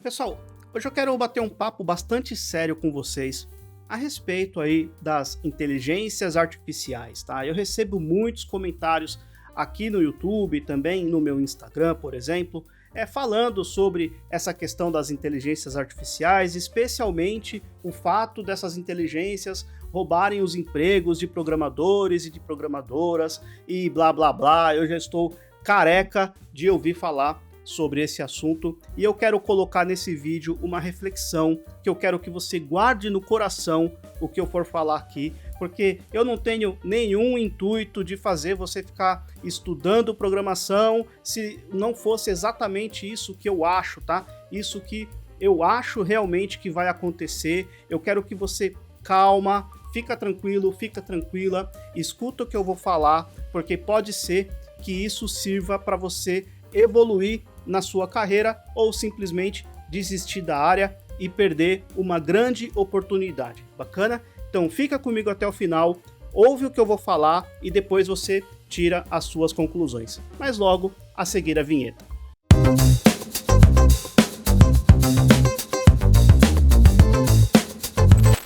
Pessoal, hoje eu quero bater um papo bastante sério com vocês a respeito aí das inteligências artificiais, tá? Eu recebo muitos comentários aqui no YouTube, também no meu Instagram, por exemplo, falando sobre essa questão das inteligências artificiais, especialmente o fato dessas inteligências roubarem os empregos de programadores e de programadoras e blá blá blá. Eu já estou careca de ouvir falar sobre esse assunto e eu quero colocar nesse vídeo uma reflexão que eu quero que você guarde no coração o que eu for falar aqui, porque eu não tenho nenhum intuito de fazer você ficar estudando programação se não fosse exatamente isso que eu acho, tá? Isso que eu acho realmente que vai acontecer. Eu quero que você calma, fica tranquilo, fica tranquila, escuta o que eu vou falar, porque pode ser que isso sirva para você evoluir na sua carreira ou simplesmente desistir da área e perder uma grande oportunidade. Bacana? Então fica comigo até o final, ouve o que eu vou falar e depois você tira as suas conclusões. Mas logo a seguir a vinheta.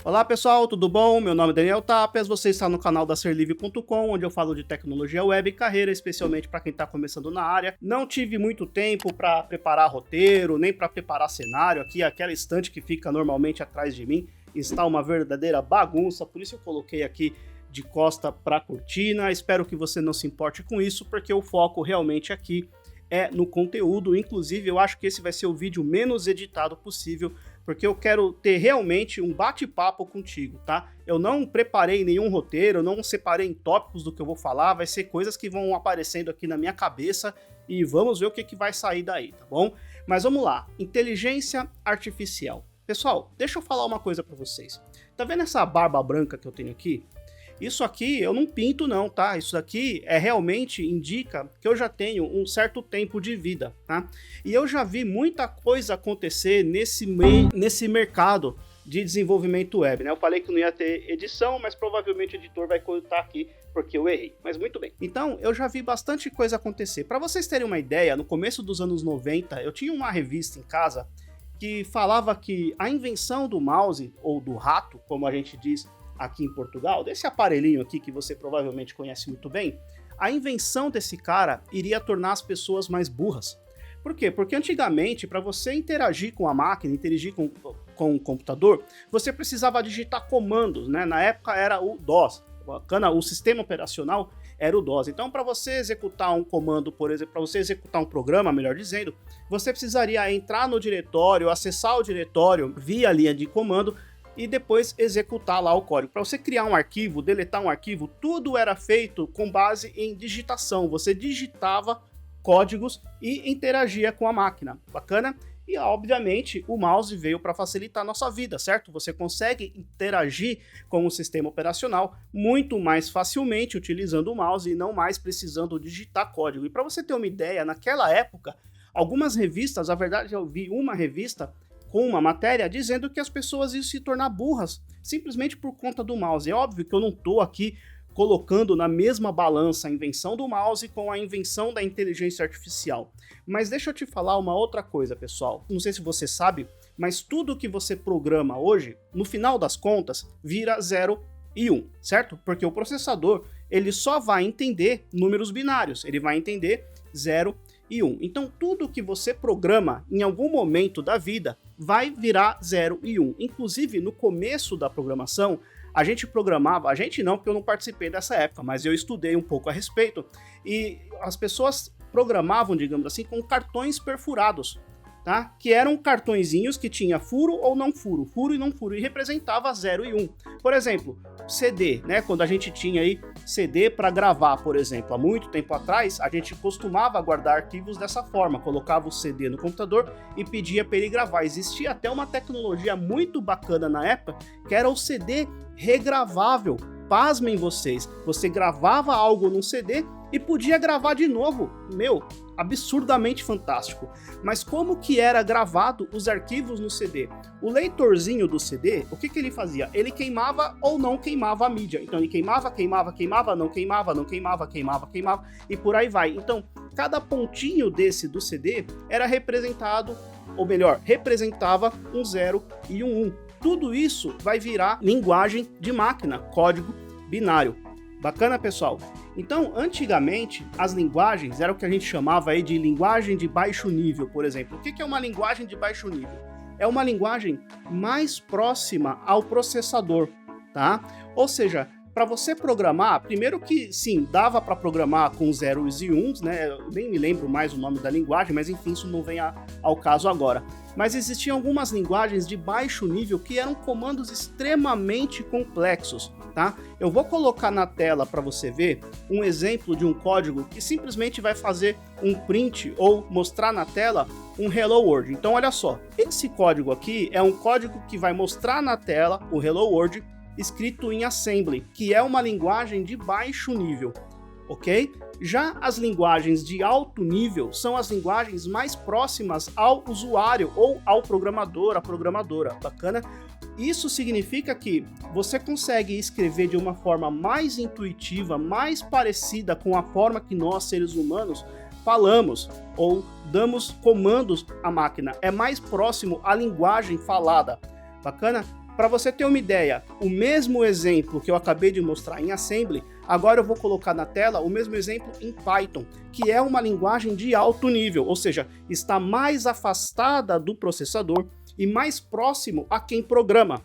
Olá pessoal, tudo bom? Meu nome é Daniel Tapias, você está no canal da Serlivre.com, onde eu falo de tecnologia web e carreira, especialmente para quem está começando na área. Não tive muito tempo para preparar roteiro, nem para preparar cenário. Aqui, aquela estante que fica normalmente atrás de mim, está uma verdadeira bagunça, por isso eu coloquei aqui de costa para a cortina. Espero que você não se importe com isso, porque o foco realmente aqui é no conteúdo. Inclusive, eu acho que esse vai ser o vídeo menos editado possível, porque eu quero ter realmente um bate-papo contigo, tá? Eu não preparei nenhum roteiro, eu não separei em tópicos do que eu vou falar, vai ser coisas que vão aparecendo aqui na minha cabeça e vamos ver o que vai sair daí, tá bom? Mas vamos lá, inteligência artificial. Pessoal, deixa eu falar uma coisa para vocês. Tá vendo essa barba branca que eu tenho aqui? Isso aqui eu não pinto não, tá? Isso aqui realmente indica que eu já tenho um certo tempo de vida, tá? E eu já vi muita coisa acontecer nesse mercado de desenvolvimento web, né? Eu falei que não ia ter edição, mas provavelmente o editor vai cortar aqui porque eu errei. Mas muito bem. Então, eu já vi bastante coisa acontecer. Para vocês terem uma ideia, no começo dos anos 90, eu tinha uma revista em casa que falava que a invenção do mouse, ou do rato, como a gente diz aqui em Portugal, desse aparelhinho aqui que você provavelmente conhece muito bem, a invenção desse cara iria tornar as pessoas mais burras. Por quê? Porque antigamente, para você interagir com a máquina, interagir com o computador, você precisava digitar comandos, né? Na época era o DOS, o sistema operacional era o DOS. Então, para você executar um comando, por exemplo, para você executar um programa, melhor dizendo, você precisaria entrar no diretório, acessar o diretório via linha de comando, e depois executar lá o código. Para você criar um arquivo, deletar um arquivo, tudo era feito com base em digitação. Você digitava códigos e interagia com a máquina. Bacana? E obviamente o mouse veio para facilitar a nossa vida, certo? Você consegue interagir com o sistema operacional muito mais facilmente utilizando o mouse e não mais precisando digitar código. E para você ter uma ideia, naquela época, algumas revistas, na verdade eu vi uma revista com uma matéria dizendo que as pessoas iam se tornar burras simplesmente por conta do mouse. É óbvio que eu não estou aqui colocando na mesma balança a invenção do mouse com a invenção da inteligência artificial. Mas deixa eu te falar uma outra coisa, pessoal. Não sei se você sabe, mas tudo que você programa hoje, no final das contas, vira 0 e 1, certo? Porque o processador, ele só vai entender números binários, ele vai entender 0 e 1. Então tudo que você programa em algum momento da vida vai virar 0 e 1. Inclusive no começo da programação, a gente programava, a gente não, porque eu não participei dessa época, mas eu estudei um pouco a respeito, e as pessoas programavam, digamos assim, com cartões perfurados, tá? Que eram cartõezinhos que tinha furo ou não furo, furo e não furo, e representava 0 e 1. Por exemplo, CD, né? Quando a gente tinha aí CD para gravar, por exemplo, há muito tempo atrás, a gente costumava guardar arquivos dessa forma, colocava o CD no computador e pedia para ele gravar. Existia até uma tecnologia muito bacana na época, que era o CD regravável. Pasmem vocês, você gravava algo num CD e podia gravar de novo. Meu, absurdamente fantástico. Mas como que era gravado os arquivos no CD? O leitorzinho do CD, o que ele fazia? Ele queimava ou não queimava a mídia. Então ele queimava, não queimava, não queimava, não queimava, queimava, e por aí vai. Então, cada pontinho desse do CD era representado, ou melhor, representava um 0 e um 1. Tudo isso vai virar linguagem de máquina, código binário. Bacana, pessoal? Então, antigamente, as linguagens eram o que a gente chamava aí de linguagem de baixo nível, por exemplo. O que é uma linguagem de baixo nível? É uma linguagem mais próxima ao processador, tá? Ou seja, para você programar, primeiro que sim, dava para programar com zeros e uns, né? Eu nem me lembro mais o nome da linguagem, mas enfim, isso não vem ao caso agora. Mas existiam algumas linguagens de baixo nível que eram comandos extremamente complexos, tá? Eu vou colocar na tela para você ver um exemplo de um código que simplesmente vai fazer um print ou mostrar na tela um Hello World. Então olha só, esse código aqui é um código que vai mostrar na tela o Hello World escrito em Assembly, que é uma linguagem de baixo nível, ok? Já as linguagens de alto nível são as linguagens mais próximas ao usuário ou ao programador, à programadora, bacana? Isso significa que você consegue escrever de uma forma mais intuitiva, mais parecida com a forma que nós, seres humanos, falamos ou damos comandos à máquina. É mais próximo à linguagem falada, bacana? Para você ter uma ideia, o mesmo exemplo que eu acabei de mostrar em Assembly, agora eu vou colocar na tela o mesmo exemplo em Python, que é uma linguagem de alto nível, ou seja, está mais afastada do processador e mais próximo a quem programa.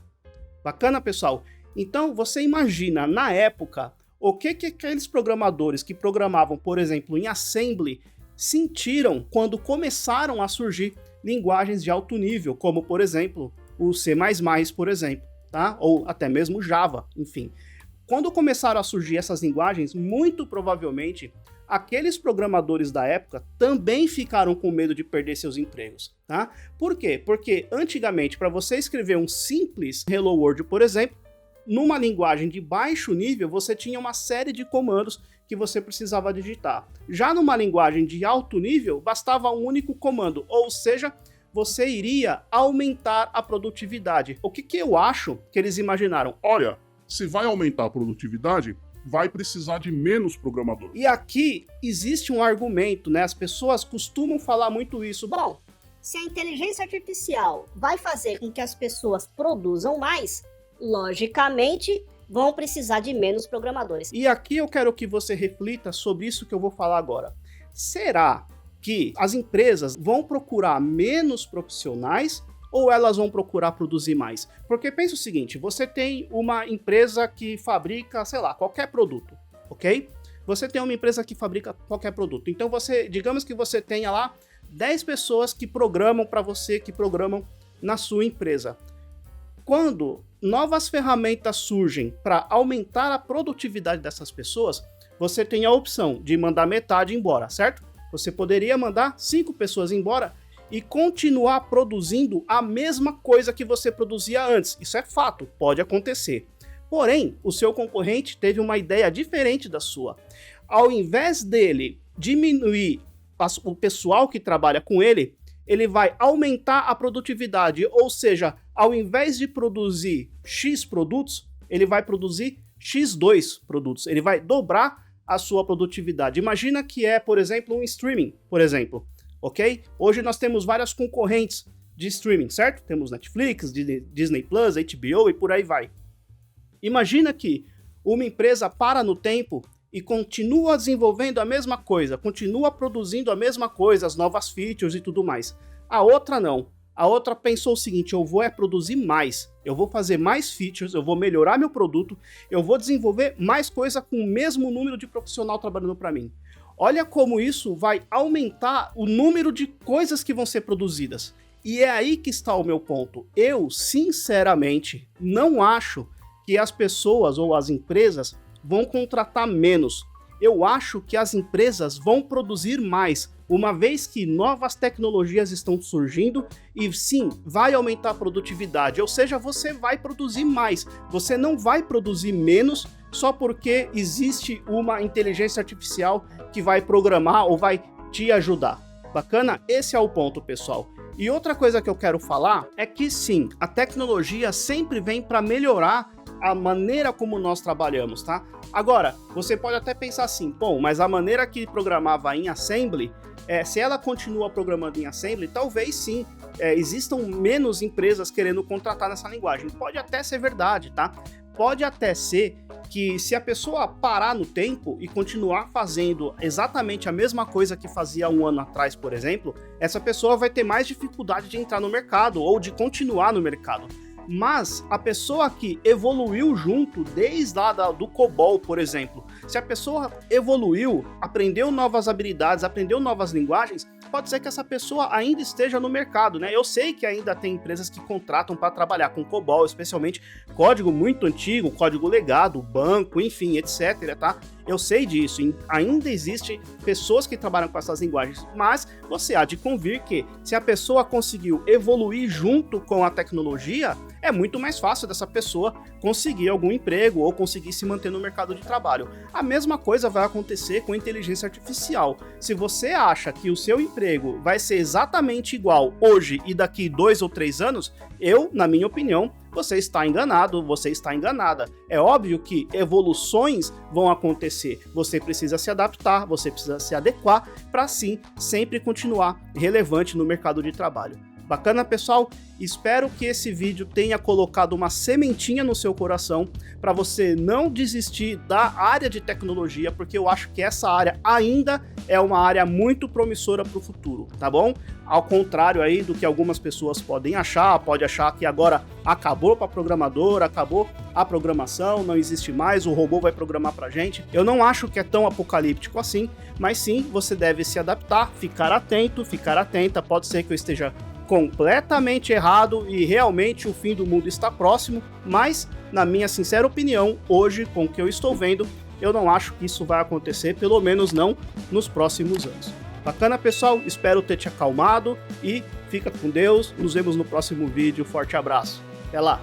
Bacana, pessoal? Então, você imagina, na época, o que aqueles programadores que programavam, por exemplo, em Assembly, sentiram quando começaram a surgir linguagens de alto nível, como, por exemplo, o C++, por exemplo, tá? Ou até mesmo Java, enfim. Quando começaram a surgir essas linguagens, muito provavelmente, aqueles programadores da época também ficaram com medo de perder seus empregos, tá? Por quê? Porque antigamente, para você escrever um simples Hello World, por exemplo, numa linguagem de baixo nível, você tinha uma série de comandos que você precisava digitar. Já numa linguagem de alto nível, bastava um único comando, ou seja, você iria aumentar a produtividade. O que eu acho que eles imaginaram? Olha, se vai aumentar a produtividade, vai precisar de menos programador. E aqui existe um argumento, né? As pessoas costumam falar muito isso. Bom, se a inteligência artificial vai fazer com que as pessoas produzam mais, logicamente vão precisar de menos programadores. E aqui eu quero que você reflita sobre isso que eu vou falar agora. Será que as empresas vão procurar menos profissionais ou elas vão procurar produzir mais? Porque pensa o seguinte, você tem uma empresa que fabrica, sei lá, qualquer produto, ok? Você tem uma empresa que fabrica qualquer produto. Então digamos que você tenha lá 10 pessoas que programam para você, que programam na sua empresa. Quando novas ferramentas surgem para aumentar a produtividade dessas pessoas, você tem a opção de mandar metade embora, certo? Você poderia mandar 5 pessoas embora e continuar produzindo a mesma coisa que você produzia antes. Isso é fato, pode acontecer. Porém, o seu concorrente teve uma ideia diferente da sua. Ao invés dele diminuir o pessoal que trabalha com ele, ele vai aumentar a produtividade, ou seja, ao invés de produzir X produtos, ele vai produzir X2 produtos. Ele vai dobrar a sua produtividade. Imagina que é, por exemplo, um streaming, por exemplo, ok? Hoje nós temos várias concorrentes de streaming, certo? Temos Netflix, Disney Plus, HBO e por aí vai. Imagina que uma empresa para no tempo e continua desenvolvendo a mesma coisa, continua produzindo a mesma coisa, as novas features e tudo mais. A outra não. A outra pensou o seguinte, eu vou produzir mais, eu vou fazer mais features, eu vou melhorar meu produto, eu vou desenvolver mais coisa com o mesmo número de profissional trabalhando para mim. Olha como isso vai aumentar o número de coisas que vão ser produzidas. E é aí que está o meu ponto. Eu, sinceramente, não acho que as pessoas ou as empresas vão contratar menos. Eu acho que as empresas vão produzir mais, uma vez que novas tecnologias estão surgindo e sim, vai aumentar a produtividade, ou seja, você vai produzir mais, você não vai produzir menos só porque existe uma inteligência artificial que vai programar ou vai te ajudar. Bacana? Esse é o ponto, pessoal. E outra coisa que eu quero falar é que sim, a tecnologia sempre vem para melhorar a maneira como nós trabalhamos, tá? Agora, você pode até pensar assim, bom, mas a maneira que programava em Assembly, se ela continua programando em Assembly, talvez sim, existam menos empresas querendo contratar nessa linguagem. Pode até ser verdade, tá? Pode até ser que se a pessoa parar no tempo e continuar fazendo exatamente a mesma coisa que fazia um ano atrás, por exemplo, essa pessoa vai ter mais dificuldade de entrar no mercado ou de continuar no mercado. Mas a pessoa que evoluiu junto desde lá do COBOL, por exemplo, se a pessoa evoluiu, aprendeu novas habilidades, aprendeu novas linguagens, pode ser que essa pessoa ainda esteja no mercado, né? Eu sei que ainda tem empresas que contratam para trabalhar com COBOL, especialmente código muito antigo, código legado, banco, enfim, etc, tá? Eu sei disso, ainda existe pessoas que trabalham com essas linguagens, mas você há de convir que se a pessoa conseguiu evoluir junto com a tecnologia, é muito mais fácil dessa pessoa conseguir algum emprego ou conseguir se manter no mercado de trabalho. A mesma coisa vai acontecer com inteligência artificial. Se você acha que o seu emprego vai ser exatamente igual hoje e daqui 2 ou 3 anos, na minha opinião, você está enganado, você está enganada. É óbvio que evoluções vão acontecer, você precisa se adaptar, você precisa se adequar para sim sempre continuar relevante no mercado de trabalho. Bacana, pessoal? Espero que esse vídeo tenha colocado uma sementinha no seu coração para você não desistir da área de tecnologia, porque eu acho que essa área ainda é uma área muito promissora para o futuro, tá bom? Ao contrário aí do que algumas pessoas podem achar, pode achar que agora acabou para programador, acabou a programação, não existe mais, o robô vai programar pra gente. Eu não acho que é tão apocalíptico assim, mas sim, você deve se adaptar, ficar atento, ficar atenta, pode ser que eu esteja completamente errado e realmente o fim do mundo está próximo, mas na minha sincera opinião, hoje, com o que eu estou vendo, eu não acho que isso vai acontecer, pelo menos não nos próximos anos. Bacana, pessoal? Espero ter te acalmado e fica com Deus. Nos vemos no próximo vídeo. Forte abraço. Até lá!